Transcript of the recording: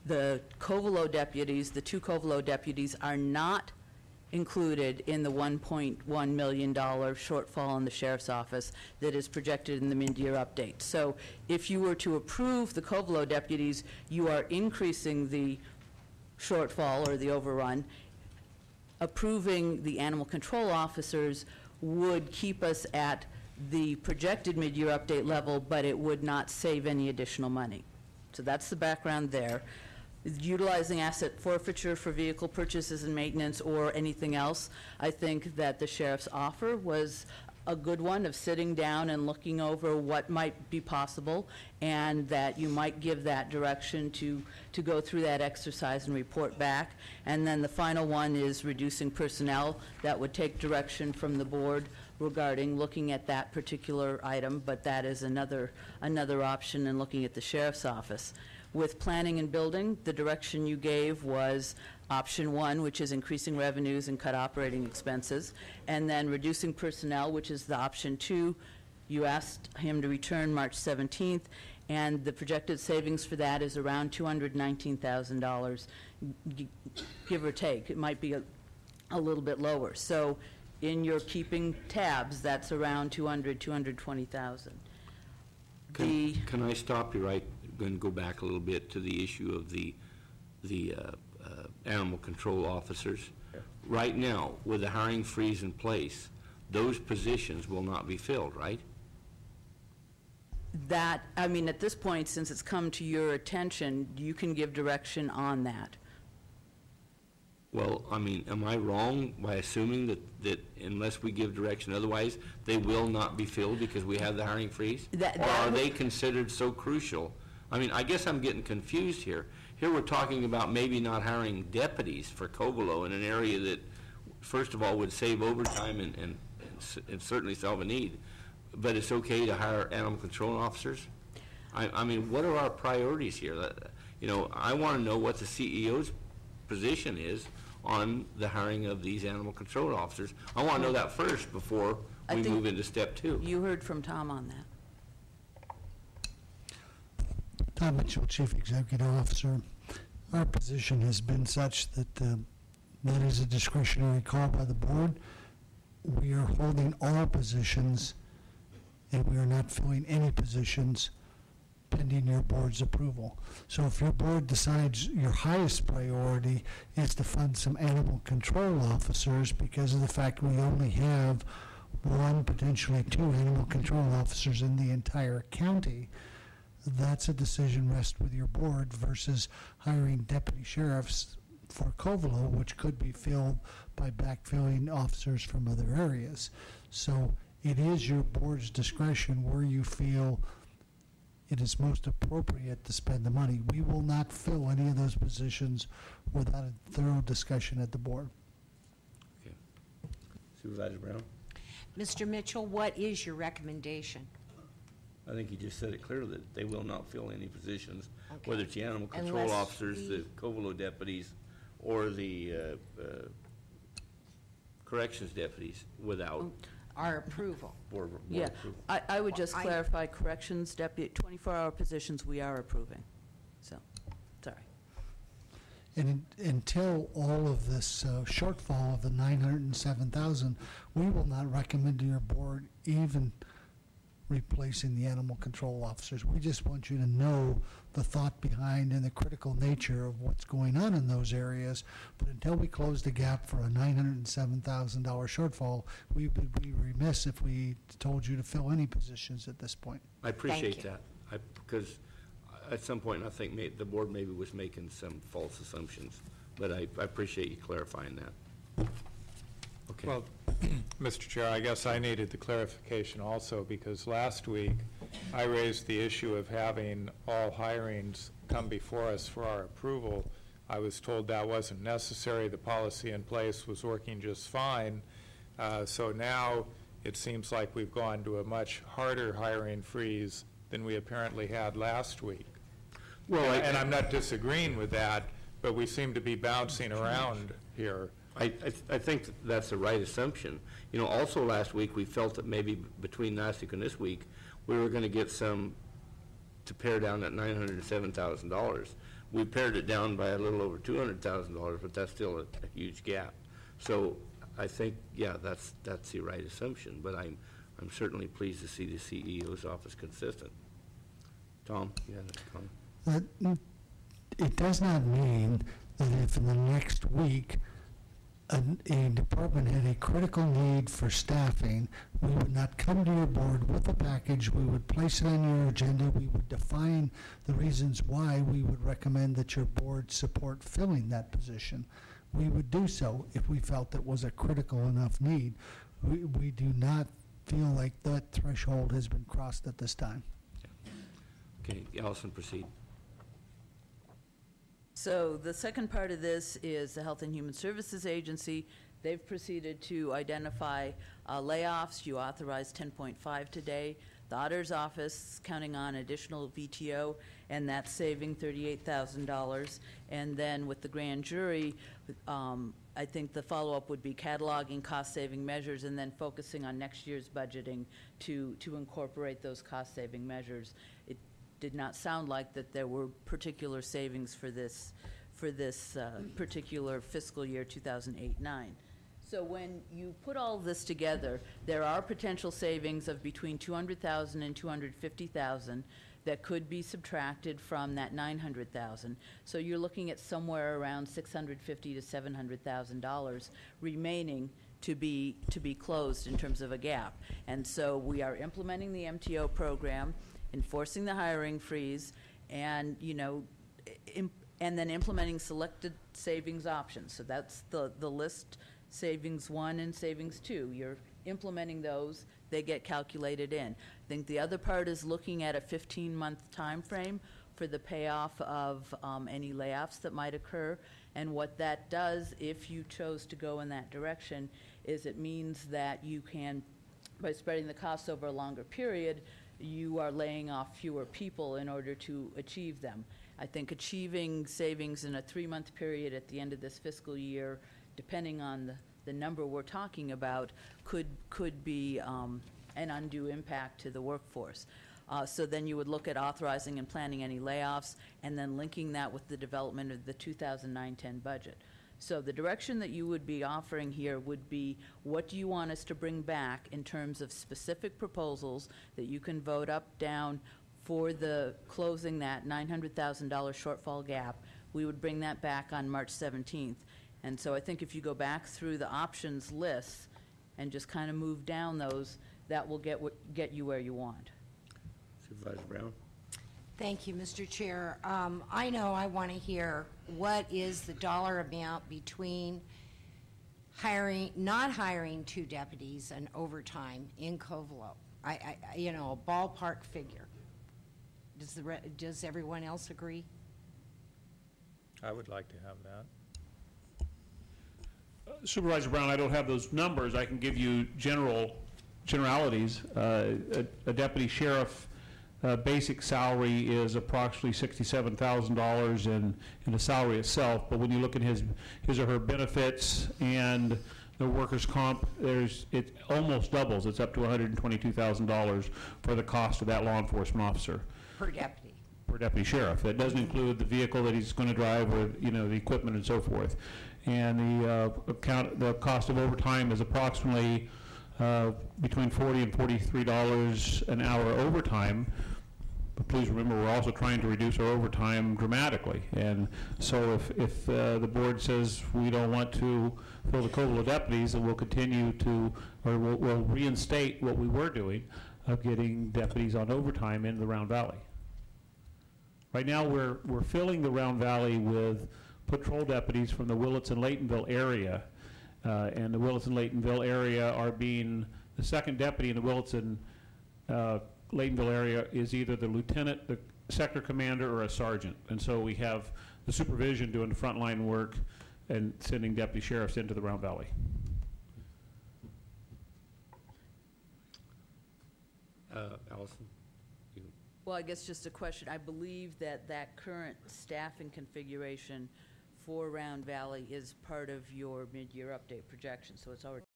The Covelo deputies, the 2 Covelo deputies, are not included in the $1.1 million shortfall in the sheriff's office that is projected in the mid-year update. So if you were to approve the Covelo deputies, you are increasing the shortfall or the overrun. Approving the animal control officers would keep us at the projected mid-year update level, but it would not save any additional money. So that's the background there. Utilizing asset forfeiture for vehicle purchases and maintenance or anything else, I think that the sheriff's offer was a good one of sitting down and looking over what might be possible, and that you might give that direction to go through that exercise and report back. And then the final one is reducing personnel. That would take direction from the board regarding looking at that particular item, but that is another option in looking at the sheriff's office. With planning and building, the direction you gave was option 1, which is increasing revenues and cut operating expenses, and then reducing personnel, which is the option 2. You asked him to return March 17th, and the projected savings for that is around $219,000, give or take. It might be a little bit lower. So in your keeping tabs, that's around $220,000. Can I stop you right and go back a little bit to the issue of the animal control officers? Yeah. Right now, with the hiring freeze in place, those positions will not be filled, right? That, I mean, at this point, since it's come to your attention, you can give direction on that. Well, I mean, am I wrong by assuming that unless we give direction otherwise, they will not be filled because we have the hiring freeze? Or are they considered so crucial? I mean, I guess I'm getting confused here. Here we're talking about maybe not hiring deputies for Covelo in an area that, first of all, would save overtime and certainly solve a need. But it's okay to hire animal control officers? I mean, what are our priorities here? You know, I want to know what the CEO's position is on the hiring of these animal control officers. I want to know that first before we move into step 2. You heard from Tom on that. Tom Mitchell, Chief Executive Officer. Our position has been such that that is a discretionary call by the board. We are holding all positions, and we are not filling any positions pending your board's approval. So if your board decides your highest priority is to fund some animal control officers because of the fact we only have 1, potentially 2 animal control officers in the entire county, that's a decision rest with your board versus hiring deputy sheriffs for Covelo, which could be filled by backfilling officers from other areas. So it is your board's discretion where you feel it is most appropriate to spend the money. We will not fill any of those positions without a thorough discussion at the board. Okay. Supervisor Brown? Mr. Mitchell, what is your recommendation? I think you just said it clear that they will not fill any positions, okay, whether it's the animal control officers, the Covelo deputies, or the corrections deputies without our approval. Board Yeah, approval. I would just clarify, corrections deputy, 24-hour positions we are approving. So, sorry. And until all of this shortfall of the $907,000, we will not recommend to your board even replacing the animal control officers. We just want you to know the thought behind and the critical nature of what's going on in those areas. But until we close the gap for a $907,000 shortfall, we would be remiss if we told you to fill any positions at this point. I appreciate that. Because at some point I think the board maybe was making some false assumptions. But I appreciate you clarifying that. Okay. Well, Mr. Chair, I guess I needed the clarification also because last week I raised the issue of having all hirings come before us for our approval. I was told that wasn't necessary. The policy in place was working just fine. So now it seems like we've gone to a much harder hiring freeze than we apparently had last week. Well, and I'm not disagreeing with that, but we seem to be bouncing around here. I think that's the right assumption. You know, also last week we felt that maybe between last week and this week we were going to get some to pare down that $907,000. we pared it down by a little over $200,000, but that's still a huge gap. So I think, yeah, that's the right assumption, but I'm certainly pleased to see the CEO's office consistent. Tom, you had a comment? It does not mean that if in the next week a department had a critical need for staffing, we would not come to your board with a package, we would place it on your agenda, we would define the reasons why we would recommend that your board support filling that position. We would do so if we felt it was a critical enough need. We do not feel like that threshold has been crossed at this time. Okay, Allison, proceed. So the second part of this is the Health and Human Services Agency. They've proceeded to identify layoffs. You authorized 10.5 today. The Auditor's Office counting on additional VTO, and that's saving $38,000. And then with the grand jury, I think the follow-up would be cataloging cost-saving measures and then focusing on next year's budgeting to incorporate those cost-saving measures. It did not sound like that there were particular savings for this particular fiscal year 2008-9. So when you put all this together, there are potential savings of between $200,000 and $250,000 that could be subtracted from that $900,000. So you're looking at somewhere around $650,000 to $700,000 remaining to be closed in terms of a gap. And so we are implementing the MTO program, enforcing the hiring freeze, and and then implementing selected savings options. So that's the list. Savings 1 and Savings 2. You're implementing those, they get calculated in. I think the other part is looking at a 15-month time frame for the payoff of any layoffs that might occur. And what that does, if you chose to go in that direction, is it means that you can, by spreading the costs over a longer period, you are laying off fewer people in order to achieve them. I think achieving savings in a 3-month period at the end of this fiscal year, depending on the number we're talking about, could be an undue impact to the workforce. So then you would look at authorizing and planning any layoffs and then linking that with the development of the 2009-10 budget. So the direction that you would be offering here would be, what do you want us to bring back in terms of specific proposals that you can vote up, down for the closing that $900,000 shortfall gap? We would bring that back on March 17th. And so I think if you go back through the options list and just kind of move down those, that will get you where you want. Supervisor Brown? Thank you, Mr. Chair. I know I want to hear what is the dollar amount between not hiring 2 deputies and overtime in Covelo. A ballpark figure. Does everyone else agree? I would like to have that. Supervisor Brown, I don't have those numbers. I can give you generalities. A deputy sheriff basic salary is approximately $67,000 in the salary itself, but when you look at his or her benefits and the workers' comp, it almost doubles. It's up to $122,000 for the cost of that law enforcement officer. Per deputy. Per deputy sheriff. That doesn't include the vehicle that he's going to drive, or the equipment and so forth. And the cost of overtime is approximately between $40 and $43 an hour overtime. But please remember, we're also trying to reduce our overtime dramatically. And so if the board says we don't want to fill the Covelo deputies, then we'll continue to, or we'll reinstate what we were doing of getting deputies on overtime in the Round Valley. Right now, we're filling the Round Valley with patrol deputies from the Willits and Laytonville area, and the Willits and Laytonville area are being, the second deputy in the Willits and Laytonville area is either the lieutenant, the sector commander, or a sergeant. And so we have the supervision doing the frontline work and sending deputy sheriffs into the Round Valley. Allison? Well, I guess just a question. I believe that current staffing configuration for Round Valley is part of your mid-year update projection, so it's already